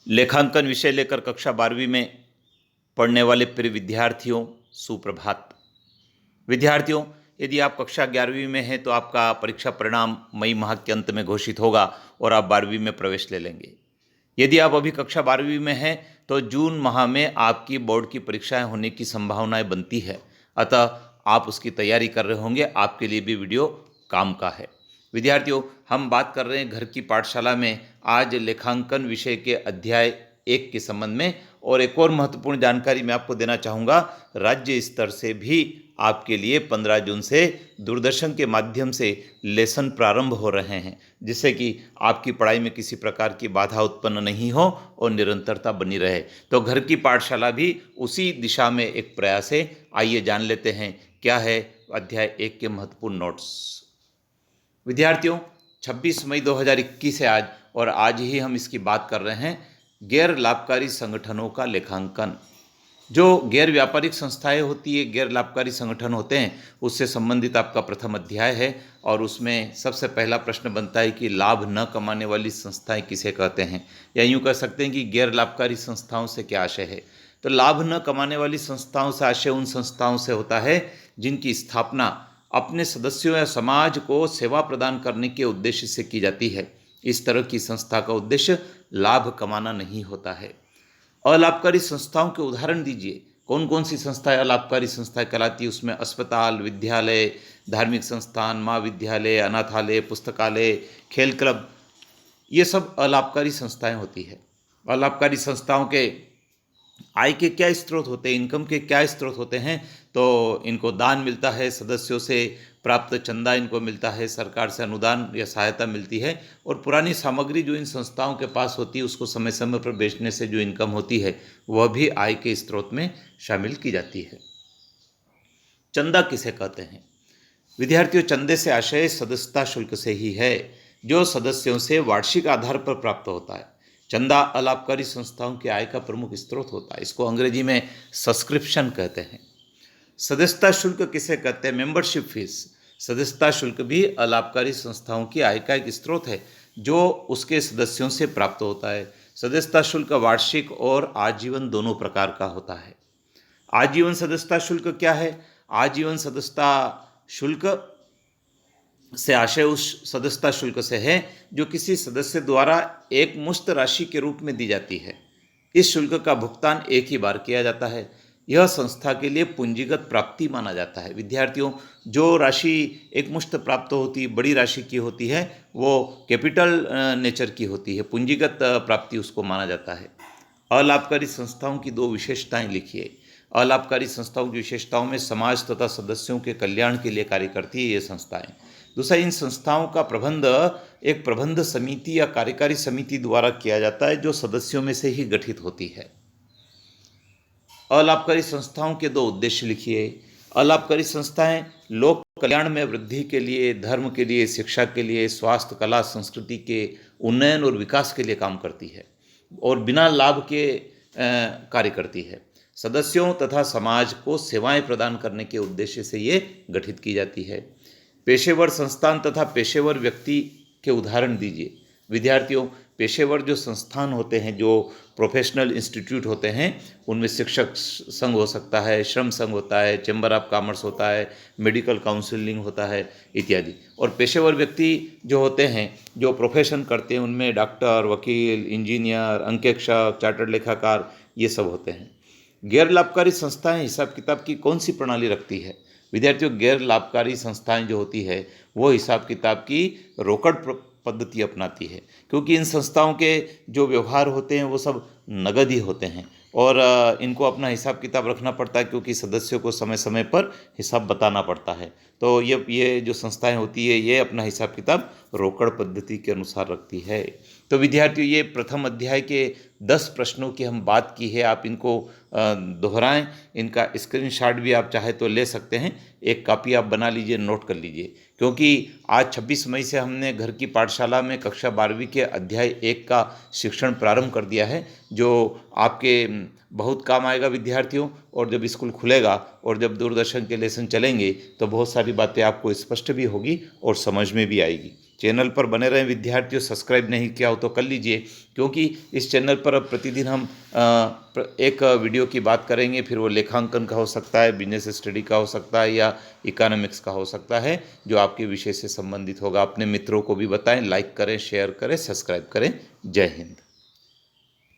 लेखांकन विषय लेकर कक्षा 12वीं में पढ़ने वाले प्रिय विद्यार्थियों, सुप्रभात। विद्यार्थियों, यदि आप कक्षा 11वीं में हैं तो आपका परीक्षा परिणाम मई माह के अंत में घोषित होगा और आप 12वीं में प्रवेश ले लेंगे। यदि आप अभी कक्षा 12वीं में हैं तो जून माह में आपकी बोर्ड की परीक्षाएं होने की संभावनाएं बनती है, अतः आप उसकी तैयारी कर रहे होंगे। आपके लिए भी वीडियो काम का है। विद्यार्थियों, हम बात कर रहे हैं घर की पाठशाला में आज लेखांकन विषय के अध्याय 1 के संबंध में। और एक और महत्वपूर्ण जानकारी मैं आपको देना चाहूँगा, राज्य स्तर से भी आपके लिए 15 जून से दूरदर्शन के माध्यम से लेसन प्रारंभ हो रहे हैं, जिससे कि आपकी पढ़ाई में किसी प्रकार की बाधा उत्पन्न नहीं हो और निरंतरता बनी रहे। तो घर की पाठशाला भी उसी दिशा में एक प्रयास है। आइए जान लेते हैं क्या है अध्याय 1 के महत्वपूर्ण नोट्स। विद्यार्थियों, 26 मई 2021 है आज, और आज ही हम इसकी बात कर रहे हैं गैर लाभकारी संगठनों का लेखांकन। जो गैर व्यापारिक संस्थाएं होती है, गैर लाभकारी संगठन होते हैं, उससे संबंधित आपका प्रथम अध्याय है। और उसमें सबसे पहला प्रश्न बनता है कि लाभ न कमाने वाली संस्थाएं किसे कहते हैं, या यूँ कह सकते हैं कि गैर लाभकारी संस्थाओं से क्या आशय है। तो लाभ न कमाने वाली संस्थाओं से आशय उन संस्थाओं से होता है जिनकी स्थापना अपने सदस्यों या समाज को सेवा प्रदान करने के उद्देश्य से की जाती है। इस तरह की संस्था का उद्देश्य लाभ कमाना नहीं होता है। अलाभकारी संस्थाओं के उदाहरण दीजिए। कौन कौन सी संस्थाएं अलाभकारी संस्थाएं कहलाती है? उसमें अस्पताल, विद्यालय, धार्मिक संस्थान, महाविद्यालय, अनाथालय, पुस्तकालय, खेल क्लब, ये सब अलाभकारी संस्थाएं होती है। अलाभकारी संस्थाओं के आय के क्या स्रोत होते हैं, इनकम के क्या स्रोत होते हैं? तो इनको दान मिलता है, सदस्यों से प्राप्त चंदा इनको मिलता है, सरकार से अनुदान या सहायता मिलती है, और पुरानी सामग्री जो इन संस्थाओं के पास होती है उसको समय समय पर बेचने से जो इनकम होती है वह भी आय के स्रोत में शामिल की जाती है। चंदा किसे कहते हैं? विद्यार्थियों, चंदे से आशय सदस्यता शुल्क से ही है, जो सदस्यों से वार्षिक आधार पर प्राप्त होता है। चंदा अलाभकारी संस्थाओं की आय का प्रमुख स्रोत होता है। इसको अंग्रेजी में सब्सक्रिप्शन कहते हैं। सदस्यता शुल्क किसे कहते हैं? Membership fees. सदस्यता शुल्क भी अलाभकारी संस्थाओं की आय का एक स्रोत है, जो उसके सदस्यों से प्राप्त होता है। सदस्यता शुल्क वार्षिक और आजीवन दोनों प्रकार का होता है। आजीवन सदस्यता शुल्क क्या है? आजीवन सदस्यता शुल्क से आशय उस सदस्यता शुल्क से है जो किसी सदस्य द्वारा एक मुश्त राशि के रूप में दी जाती है। इस शुल्क का भुगतान एक ही बार किया जाता है। यह संस्था के लिए पूंजीगत प्राप्ति माना जाता है। विद्यार्थियों, जो राशि एक मुश्त प्राप्त होती है, बड़ी राशि की होती है, वो कैपिटल नेचर की होती है, पूंजीगत प्राप्ति उसको माना जाता है। अलाभकारी संस्थाओं की 2 विशेषताएं लिखिए। अलाभकारी संस्थाओं की विशेषताओं में समाज तथा सदस्यों के कल्याण के लिए कार्य करती है ये संस्थाएं। दूसरा, इन संस्थाओं का प्रबंध एक प्रबंध समिति या कार्यकारी समिति द्वारा किया जाता है, जो सदस्यों में से ही गठित होती है। अलाभकारी संस्थाओं के 2 उद्देश्य लिखिए। अलाभकारी संस्थाएं लोक कल्याण में वृद्धि के लिए, धर्म के लिए, शिक्षा के लिए, स्वास्थ्य, कला, संस्कृति के उन्नयन और विकास के लिए काम करती है और बिना लाभ के कार्य करती है। सदस्यों तथा समाज को सेवाएं प्रदान करने के उद्देश्य से ये गठित की जाती है। पेशेवर संस्थान तथा पेशेवर व्यक्ति के उदाहरण दीजिए। विद्यार्थियों, पेशेवर जो संस्थान होते हैं, जो प्रोफेशनल इंस्टीट्यूट होते हैं, उनमें शिक्षक संघ हो सकता है, श्रम संघ होता है, चैम्बर ऑफ कॉमर्स होता है, मेडिकल काउंसलिंग होता है इत्यादि। और पेशेवर व्यक्ति जो होते हैं, जो प्रोफेशन करते हैं, उनमें डॉक्टर, वकील, इंजीनियर, अंकेक्षक, चार्टर्ड लेखाकार, ये सब होते हैं। गैर लाभकारी संस्थाएं हिसाब किताब की कौन सी प्रणाली रखती है? विद्यार्थियों, गैर लाभकारी संस्थाएं जो होती है वो हिसाब किताब की रोकड़ पद्धति अपनाती है, क्योंकि इन संस्थाओं के जो व्यवहार होते हैं वो सब नगद ही होते हैं, और इनको अपना हिसाब किताब रखना पड़ता है, क्योंकि सदस्यों को समय समय पर हिसाब बताना पड़ता है। तो ये जो संस्थाएं होती है ये अपना हिसाब किताब रोकड़ पद्धति के अनुसार रखती है। तो विद्यार्थियों, ये प्रथम अध्याय के 10 प्रश्नों की हम बात की है। आप इनको दोहराएं, इनका स्क्रीनशॉट भी आप चाहे तो ले सकते हैं। एक कॉपी आप बना लीजिए, नोट कर लीजिए, क्योंकि आज 26 मई से हमने घर की पाठशाला में कक्षा 12वीं के अध्याय 1 का शिक्षण प्रारंभ कर दिया है, जो आपके बहुत काम आएगा विद्यार्थियों। और जब स्कूल खुलेगा और जब दूरदर्शन के लेसन चलेंगे तो बहुत सारी बातें आपको स्पष्ट भी होगी और समझ में भी आएगी। चैनल पर बने रहें विद्यार्थियों। सब्सक्राइब नहीं किया हो तो कर लीजिए, क्योंकि इस चैनल पर अब प्रतिदिन हम एक वीडियो की बात करेंगे। फिर वो लेखांकन का हो सकता है, बिजनेस स्टडी का हो सकता है, या इकोनॉमिक्स का हो सकता है, जो आपके विषय से संबंधित होगा। अपने मित्रों को भी बताएं, लाइक करें, शेयर करें, सब्सक्राइब करें। जय हिंद।